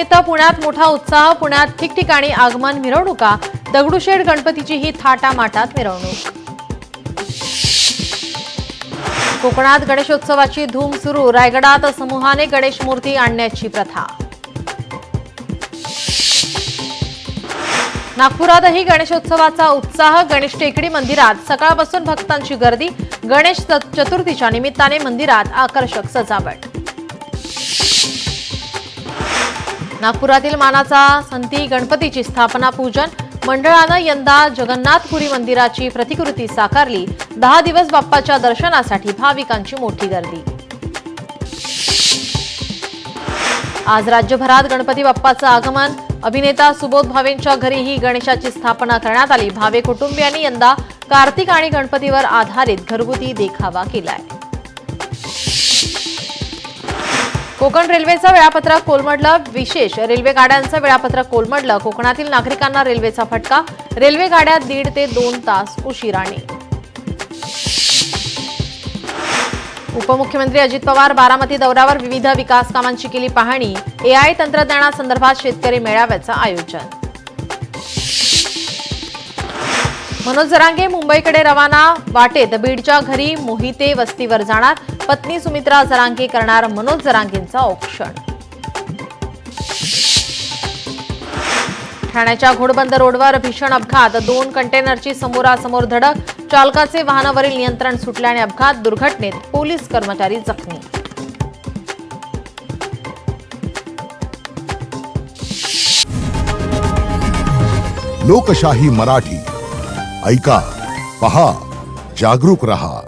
गणेशोत्सवानिमित्त पुण्यात मोठा उत्साह। पुण्यात ठिकठिकाणी आगमन, मिरवणुका। दगडूशेठ गणपतीची ही थाटामाटात मिरवणूक। कोकणात गणेशोत्सवाची धूम सुरू। रायगडात समूहाने गणेश मूर्ती आणण्याची प्रथा। नागपुरातही गणेशोत्सवाचा उत्साह। गणेश टेकडी मंदिरात सकाळपासून भक्तांची गर्दी। गणेश चतुर्थीच्या निमित्ताने मंदिरात आकर्षक सजावट। नागपुरातील मानाचा संती गणपतीची स्थापना पूजन। मंडळानं यंदा जगन्नाथपुरी मंदिराची प्रतिकृती साकारली। 10 दिवस बाप्पाच्या दर्शनासाठी भाविकांची मोठी गर्दी। आज राज्यभरात गणपती बाप्पाचं आगमन। अभिनेता सुबोध भावेंच्या घरीही गणेशाची स्थापना करण्यात आली। भावे कुटुंबियांनी यंदा कार्तिक आणि गणपतीवर आधारित घरगुती देखावा केलाय। कोकण रेल्वेचं वेळापत्रक कोलमडलं। विशेष रेल्वे गाड्यांचं वेळापत्रक कोलमडलं। कोकणातील नागरिकांना रेल्वेचा फटका। रेल्वे गाड्या 1.5 ते 2 तास उशिराने। उपमुख्यमंत्री अजित पवार बारामती दौऱ्यावर। विविध विकास कामांची केली पाहणी। AI तंत्रज्ञानासंदर्भात शेतकरी मेळाव्याचं आयोजन। मनोज जरांगे मुंबईकडे रवाना। वाटेत बीडच्या घरी मोहिते वस्तीवर जाणार। पत्नी सुमित्रा जरांगे करणार मनोज जरांगेंचं औक्षण। ठाण्याच्या घोडबंदर रोडवर भीषण अपघात। 2 कंटेनरची समोरासमोर धडक। चालकाचे वाहनावरील नियंत्रण सुटल्याने अपघात। दुर्घटनेत पोलीस कर्मचारी जखमी। लोकशाही मराठी ऐका, पहा, जागरूक रहा।